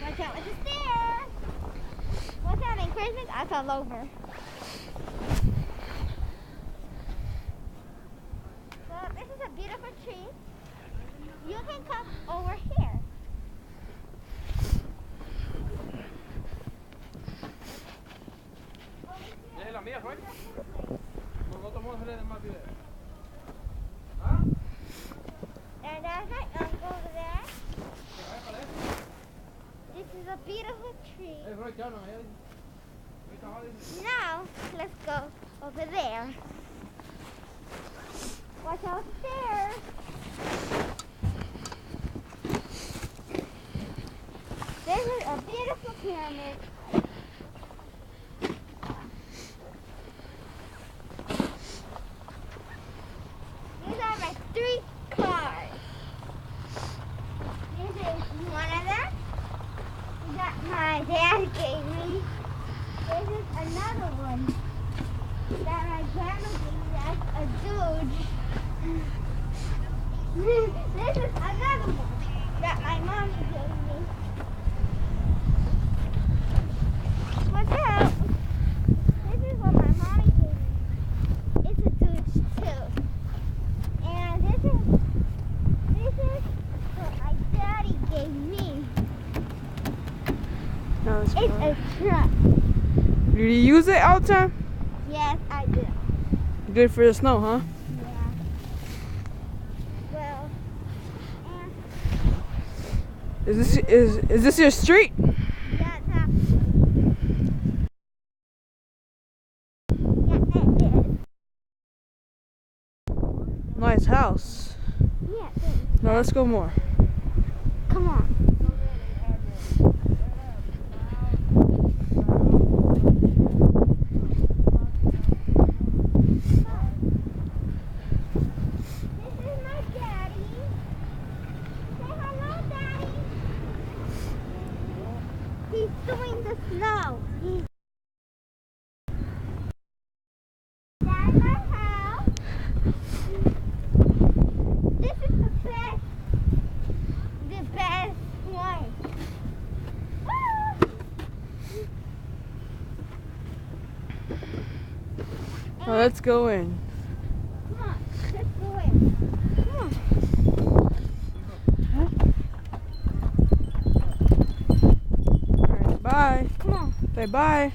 Watch out with the stairs. Watch out in Christmas, ice all over. So this is a beautiful tree. You can come over here. ¿Es la mía, Roy? Nosotros vamos a hacer más videos. And there's my uncle over there. This is a beautiful tree. Now, let's go over there. Watch out there. This is a beautiful pyramid. These are my 3 cars. This is one of them that my dad gave me. This is another one that my grandma gave me. That's a dude. This is another one that my mom gave me. Watch out. This is what my mommy gave me. It's a dude too. And this is what my daddy gave me. It's a truck. Do you use it all the time? Yes, I do. Good for the snow, huh? Yeah. Well, and Is this your street? that's how. Yeah, it is. Nice house. Yeah, it is. Now let's go more. Come on. This is my daddy. Say hello, Daddy. He's doing the snow. That's my house. This is the best one. Woo! Now let's go in. Come on, let's go in. Come on. All right, bye. Come on. Say bye.